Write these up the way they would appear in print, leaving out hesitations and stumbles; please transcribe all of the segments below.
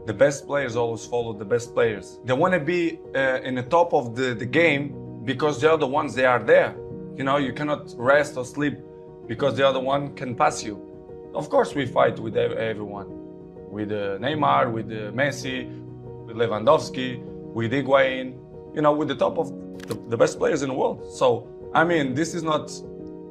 The best players always follow the best players. They want to be in the top of the game because the other ones, they are there. You know, you cannot rest or sleep because the other one can pass you. Of course, we fight with everyone. With Neymar, with Messi, with Lewandowski, with Higuain, you know, with the top of the best players in the world. So, I mean, this is not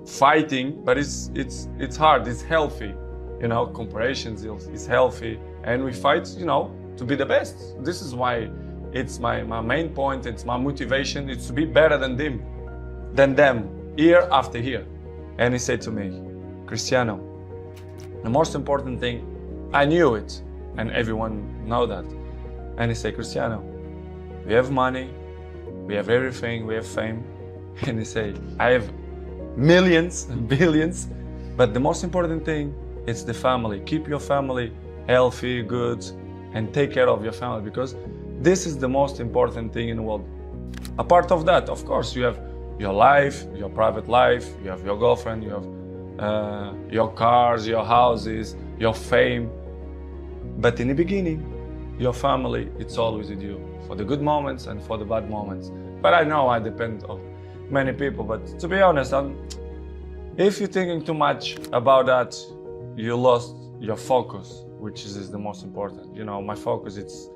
fighting, but it's hard, it's healthy. You know, comparisons is healthy, and we fight, you know, to be the best. This is why it's my main point, it's my motivation, it's to be better than them, year after year. And he said to me, Cristiano, the most important thing, I knew it, and everyone know that. And he said, Cristiano, we have money, we have everything, we have fame. And he said, I have millions, billions, but the most important thing, it's the family. Keep your family healthy, good, and take care of your family, because this is the most important thing in the world. Apart of that, of course, you have your life, your private life, you have your girlfriend, you have your cars, your houses, your fame. But in the beginning, your family, it's always with you, for the good moments and for the bad moments. But I know I depend on many people, but to be honest, if you're thinking too much about that, you lost your focus, which is the most important. You know, my focus, it's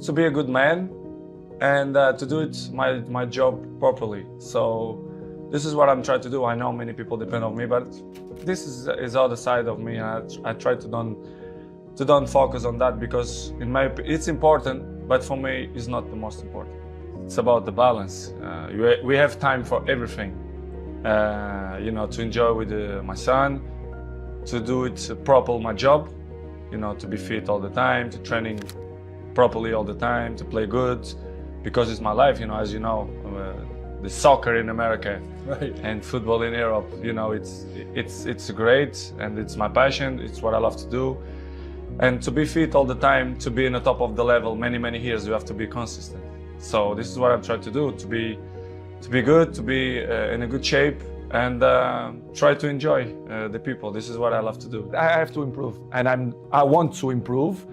to be a good man and to do it my job properly. So this is what I'm trying to do. I know many people depend on me, but this is other side of me. I try to don't focus on that, because it's important, but for me, it's not the most important. It's about the balance. We have time for everything. You know, to enjoy with my son, to do it properly, my job, you know, to be fit all the time, to training properly all the time, to play good, because it's my life, you know, as you know, the soccer in America, right, and football in Europe, you know, it's great, and it's my passion, it's what I love to do. And to be fit all the time, to be in the top of the level many years, you have to be consistent. So this is what I'm trying to do, to be good, to be in a good shape, and try to enjoy the people. This is what I love to do. I have to improve, and I want to improve,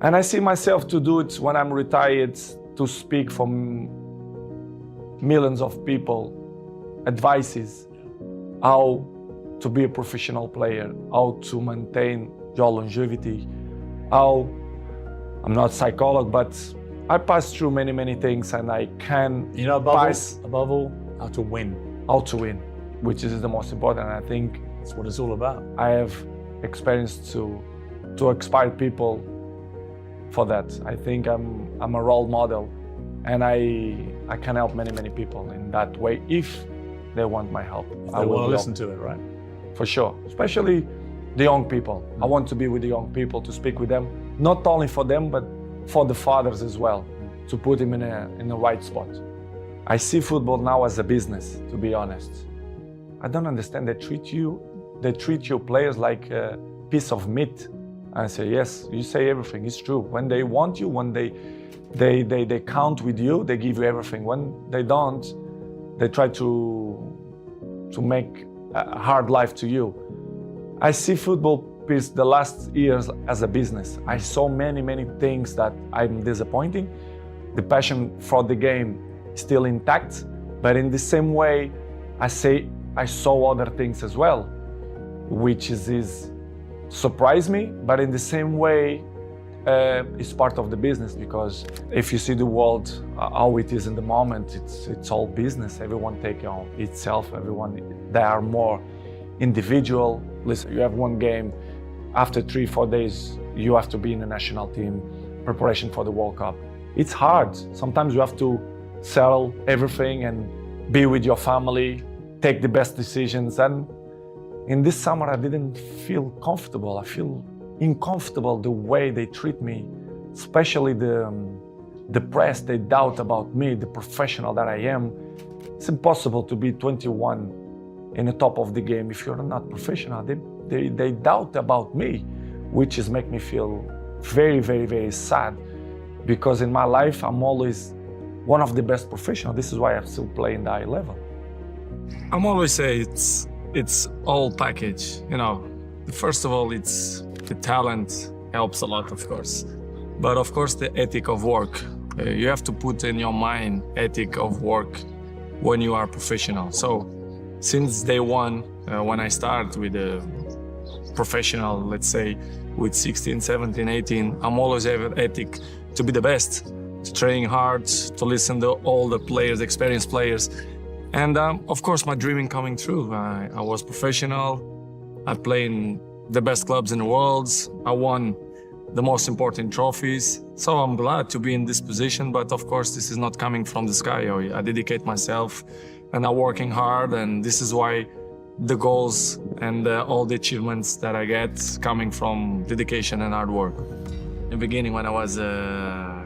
and I see myself to do it when I'm retired, to speak for millions of people, advices, how to be a professional player, how to maintain your longevity, how, I'm not a psychologist, but I passed through many things, and I can, you know, above all, how to win, which is the most important. And I think that's what it's all about. I have experience to inspire people for that. I think I'm a role model, and I can help many people in that way if they want my help. If they want to listen to it, right? For sure, especially the young people. I want to be with the young people, to speak with them, not only for them, but for the fathers as well, to put them in a right spot. I see football now as a business, to be honest. I don't understand. They treat your players like a piece of meat. I say, yes, you say everything, it's true. When they want you, when they count with you, they give you everything. When they don't, they try to make a hard life to you. I see football the last years as a business. I saw many things that I'm disappointing. The passion for the game is still intact, but in the same way, I saw other things as well, which is surprised me, but in the same way, it's part of the business, because if you see the world, how it is in the moment, it's all business. Everyone take on itself, they are more individual. Listen, you have one game, after 3-4 days, you have to be in the national team, preparation for the World Cup. It's hard. Sometimes you have to sell everything and be with your family, take the best decisions. And in this summer, I didn't feel comfortable. I feel uncomfortable the way they treat me, especially the press. They doubt about me, the professional that I am. It's impossible to be 21 in the top of the game if you're not professional. They doubt about me, which is make me feel very sad, because in my life I'm always one of the best professionals. This is why I'm still playing the high level. I'm always say it's all package. You know, first of all, it's the talent helps a lot, of course, But of course, the ethic of work. You have to put in your mind ethic of work when you are professional. So since day one, when I start with a professional, let's say with 16, 17, 18, I'm always have ethic to be the best, to train hard, to listen to all the players, experienced players. And of course, my dreaming coming true. I was professional. I played in the best clubs in the world. I won the most important trophies. So I'm glad to be in this position, but of course this is not coming from the sky. I dedicate myself and I'm working hard, and this is why the goals and all the achievements that I get coming from dedication and hard work. In the beginning, when I was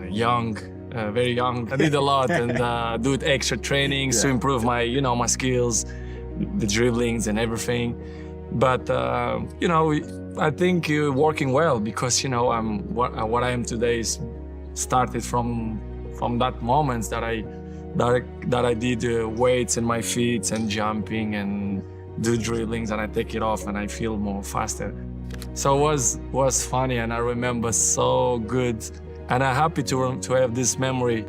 young, very young, I did a lot and do extra trainings to improve my, my skills, the dribblings and everything. But I think you're working well because what I am today is started from that moments that I did weights in my feet and jumping and do dribblings, and I take it off and I feel more faster. So it was funny, and I remember so good, and I'm happy to have this memory.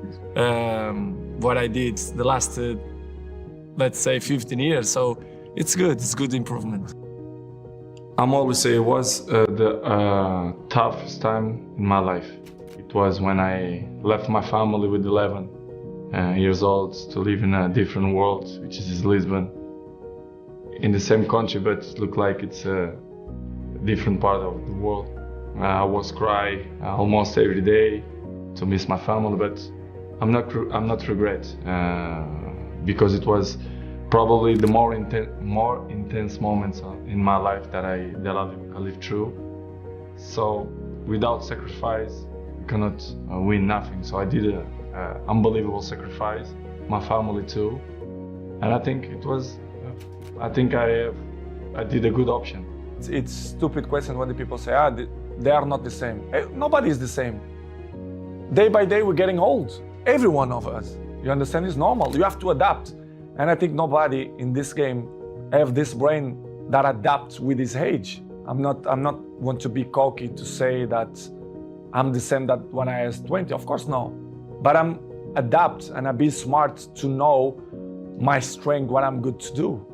What I did the last let's say 15 years. So it's good improvement. I'm always say it was the toughest time in my life. It was when I left my family with 11 years old to live in a different world, which is Lisbon, in the same country, but it looked like it's a different part of the world. I was crying almost every day to miss my family, but I'm not regret because it was probably the more intense moments in my life that I lived through. So without sacrifice, you cannot win nothing. So I did an unbelievable sacrifice, my family too, and I think I did a good option. It's stupid question when the people say, they are not the same. Nobody is the same. Day by day, we're getting old. Every one of us. You understand? It's normal. You have to adapt. And I think nobody in this game have this brain that adapts with his age. I'm not want to be cocky to say that I'm the same that when I was 20. Of course, no. But I'm adapt and I be smart to know my strength, what I'm good to do.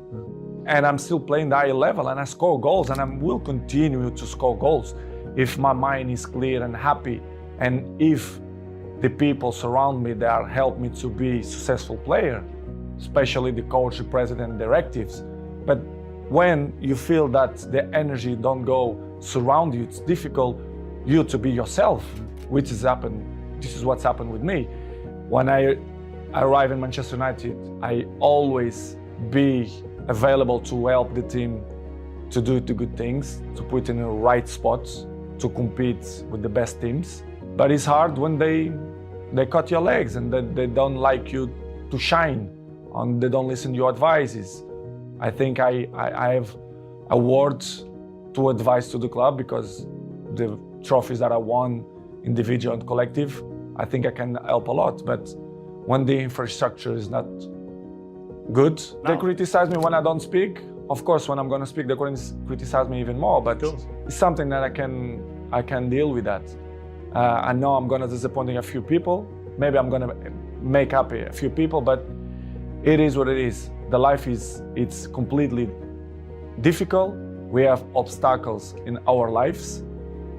And I'm still playing the high level and I score goals and I will continue to score goals if my mind is clear and happy, and if the people surround me that help me to be a successful player, especially the coach, the president, directives. But when you feel that the energy don't go surround you, it's difficult you to be yourself, which has happened. This is what's happened with me. When I arrive in Manchester United, I always be available to help the team to do the good things, to put in the right spots, to compete with the best teams. But it's hard when they cut your legs and they don't like you to shine, and they don't listen to your advices. I think I have a word to advise to the club because the trophies that I won, individual and collective, I think I can help a lot. But when the infrastructure is not good, they criticize me when I don't speak. Of course, when I'm going to speak, they criticize me even more. But it's something that I can deal with that. I know I'm going to disappoint a few people. Maybe I'm going to make happy a few people, but it is what it is. The life it's completely difficult. We have obstacles in our lives,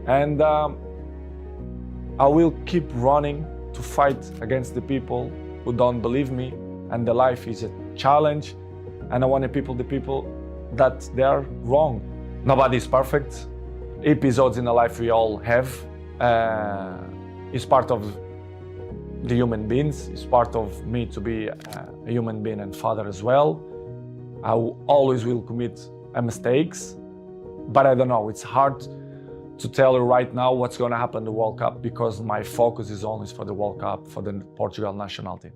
and I will keep running to fight against the people who don't believe me. And the life is a challenge, and I want the people that they are wrong. Nobody is perfect. Episodes in the life we all have is part of the human beings. It's part of me to be a human being and father as well. I always will commit mistakes, but I don't know. It's hard to tell you right now what's going to happen in the World Cup because my focus is always for the World Cup, for the Portugal national team.